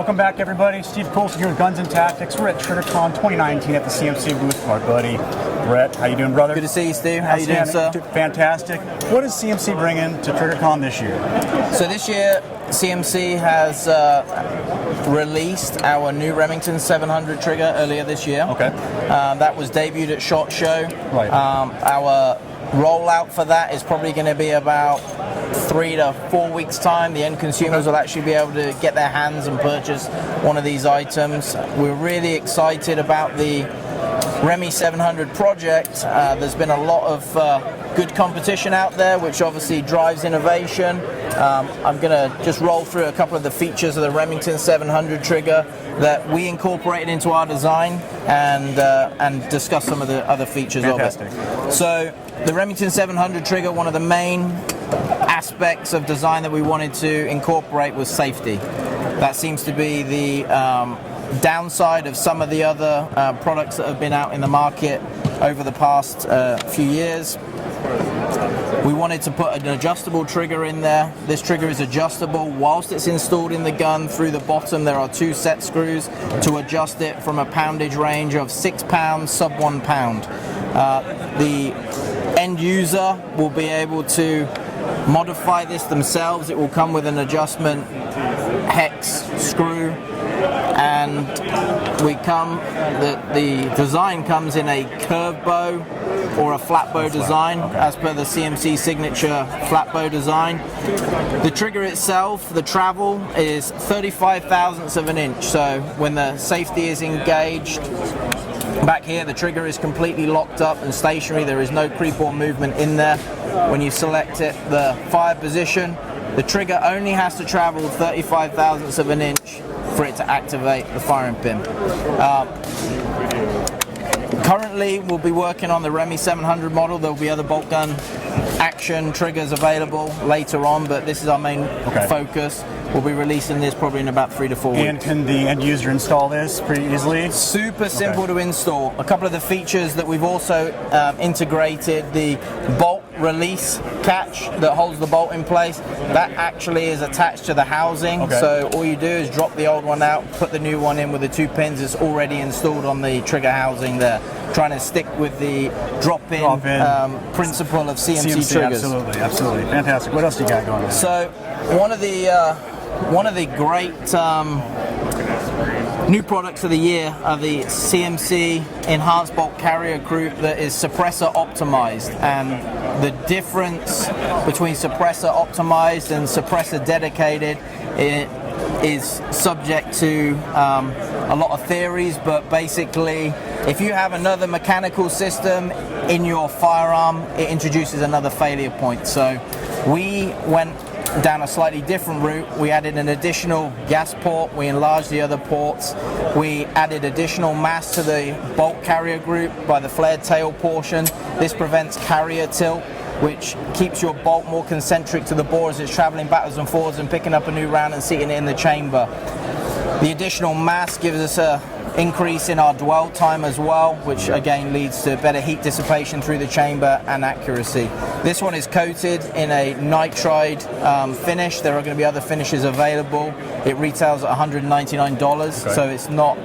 Welcome back, everybody. Steve Coulson here with Guns and Tactics. We're at Triggercon 2019 at the CMC booth with our buddy Brett. How you doing, brother? Good to see you, Steve. How you doing, sir? Fantastic. What is CMC bringing to Triggercon this year? So this year, CMC has released our new Remington 700 trigger earlier this year. Okay. That was debuted at SHOT Show. Right. Our rollout for that is probably going to be about 3 to 4 weeks time. The end consumers will actually be able to get their hands and purchase one of these items. We're really excited about the Remy 700 project. There's been a lot of good competition out there, which obviously drives innovation. I'm going to just roll through a couple of the features of the Remington 700 trigger that we incorporated into our design and discuss some of the other features Fantastic. of it. So the Remington 700 trigger, one of the main aspects of design that we wanted to incorporate was safety. That seems to be the downside of some of the other products that have been out in the market over the past few years. We wanted to put an adjustable trigger in there. This trigger is adjustable whilst it's installed in the gun. Through the bottom there are 2 set screws to adjust it from a poundage range of 6 pounds, sub 1 pound. The end user will be able to modify this themselves. It will come with an adjustment hex screw, and the design comes in a curved bow or a flat bow design, as per the CMC signature flat bow design. The trigger itself, the travel, is 35 thousandths of an inch. So when the safety is engaged, back here the trigger is completely locked up and stationary. There is no creep or movement in there. When you select it, the fire position, the trigger only has to travel 35 thousandths of an inch for it to activate the firing pin. Currently, we'll be working on the Remy 700 model. There'll be other bolt gun action triggers available later on, but this is our main focus. We'll be releasing this probably in about 3 to 4 weeks. And can the end user install this pretty easily? Super simple to install. A couple of the features that we've also integrated, the bolt release catch that holds the bolt in place, that actually is attached to the housing. So all you do is drop the old one out, put the new one in with the 2 pins. It's already installed on the trigger housing there. Trying to stick with the drop-in principle of CMC triggers. Absolutely. Fantastic. What else do you got going on? So one of the great new products of the year are the CMC Enhanced Bolt Carrier Group that is suppressor optimized, and the difference between suppressor optimized and suppressor dedicated is subject to a lot of theories, but basically if you have another mechanical system in your firearm, it introduces another failure point. So we went down a slightly different route. We added an additional gas port, we enlarged the other ports, we added additional mass to the bolt carrier group by the flared tail portion. This prevents carrier tilt, which keeps your bolt more concentric to the bore as it's traveling backwards and forwards and picking up a new round and seating it in the chamber. The additional mass gives us a increase in our dwell time as well, which again leads to better heat dissipation through the chamber and accuracy. This one is coated in a nitride finish. There are going to be other finishes available. It retails at $199, so it's not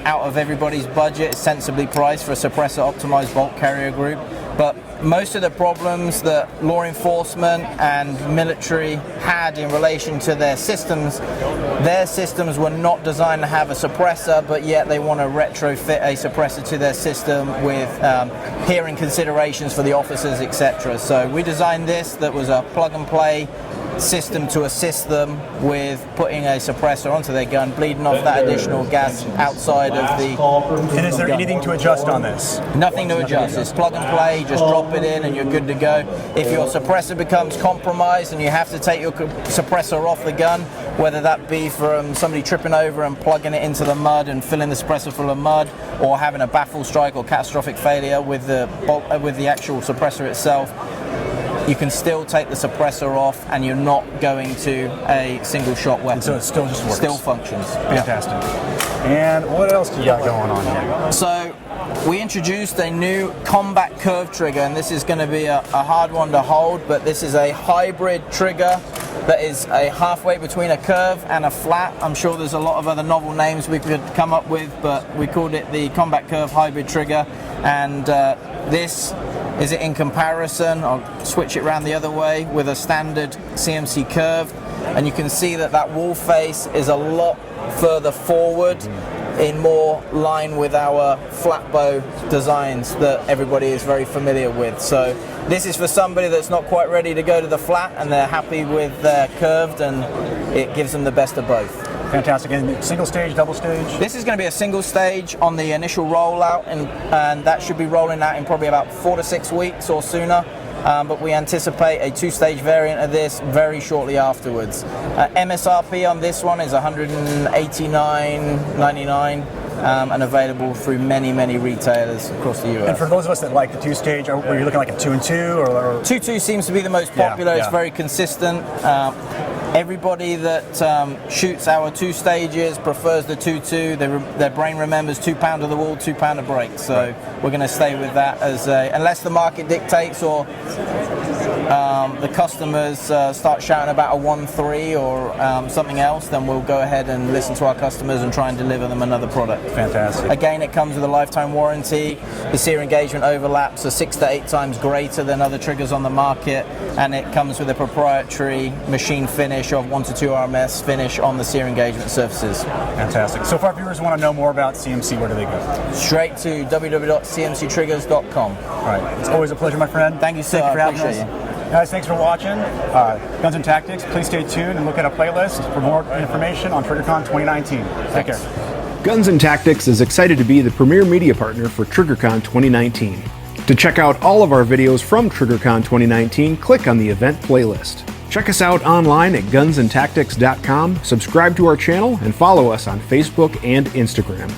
out of everybody's budget. It's sensibly priced for a suppressor optimized bolt carrier group. But most of the problems that law enforcement and military had in relation to their systems were not designed to have a suppressor, but yet they want to retrofit a suppressor to their system with hearing considerations for the officers, etc. So we designed this that was a plug and play system to assist them with putting a suppressor onto their gun, bleeding off that additional gas outside of the And is there anything to adjust on this? Nothing to adjust. It's plug and play, just drop it in and you're good to go. If your suppressor becomes compromised and you have to take your suppressor off the gun, whether that be from somebody tripping over and plugging it into the mud and filling the suppressor full of mud, or having a baffle strike or catastrophic failure with the actual suppressor itself, you can still take the suppressor off and you're not going to a single shot weapon. And so it still just works. Still functions. Fantastic. And what else do you got going on here? So we introduced a new combat curve trigger, and this is going to be a hard one to hold, but this is a hybrid trigger that is a halfway between a curve and a flat. I'm sure there's a lot of other novel names we could come up with, but we called it the Combat Curve Hybrid Trigger. And this is it in comparison. I'll switch it around the other way with a standard CMC curve, and you can see that that wall face is a lot further forward, in more line with our flat bow designs that everybody is very familiar with. So this is for somebody that's not quite ready to go to the flat and they're happy with their curved, and it gives them the best of both. Fantastic. And single stage, double stage? This is going to be a single stage on the initial rollout, and that should be rolling out in probably about 4 to 6 weeks or sooner. But we anticipate a 2-stage variant of this very shortly afterwards. MSRP on this one is $189.99 and available through many, many retailers across the US. And for those of us that like the 2-stage, were you looking like a 2 and 2 or 2-2 seems to be the most popular. Yeah. It's very consistent. Everybody that shoots our 2 stages prefers the 2-2. Their brain remembers 2 pound of the wall, 2 pound of break. So we're going to stay with that as unless the market dictates or the customers start shouting about a 1-3 or something else, then we'll go ahead and listen to our customers and try and deliver them another product. Fantastic. Again, it comes with a lifetime warranty. The sear engagement overlaps are 6 to 8 times greater than other triggers on the market, and it comes with a proprietary machine finish of 1 to 2 RMS finish on the sear engagement surfaces. Fantastic. So if our viewers want to know more about CMC, where do they go? Straight to www.cmctriggers.com. All right. It's always a pleasure, my friend. Thank you, sir. Thank you for I having appreciate us. Guys, thanks for watching Guns and Tactics. Please stay tuned and look at a playlist for more information on Triggercon 2019. Take care. Guns and Tactics is excited to be the premier media partner for Triggercon 2019. To check out all of our videos from Triggercon 2019, click on the event playlist. Check us out online at gunsandtactics.com, subscribe to our channel, and follow us on Facebook and Instagram.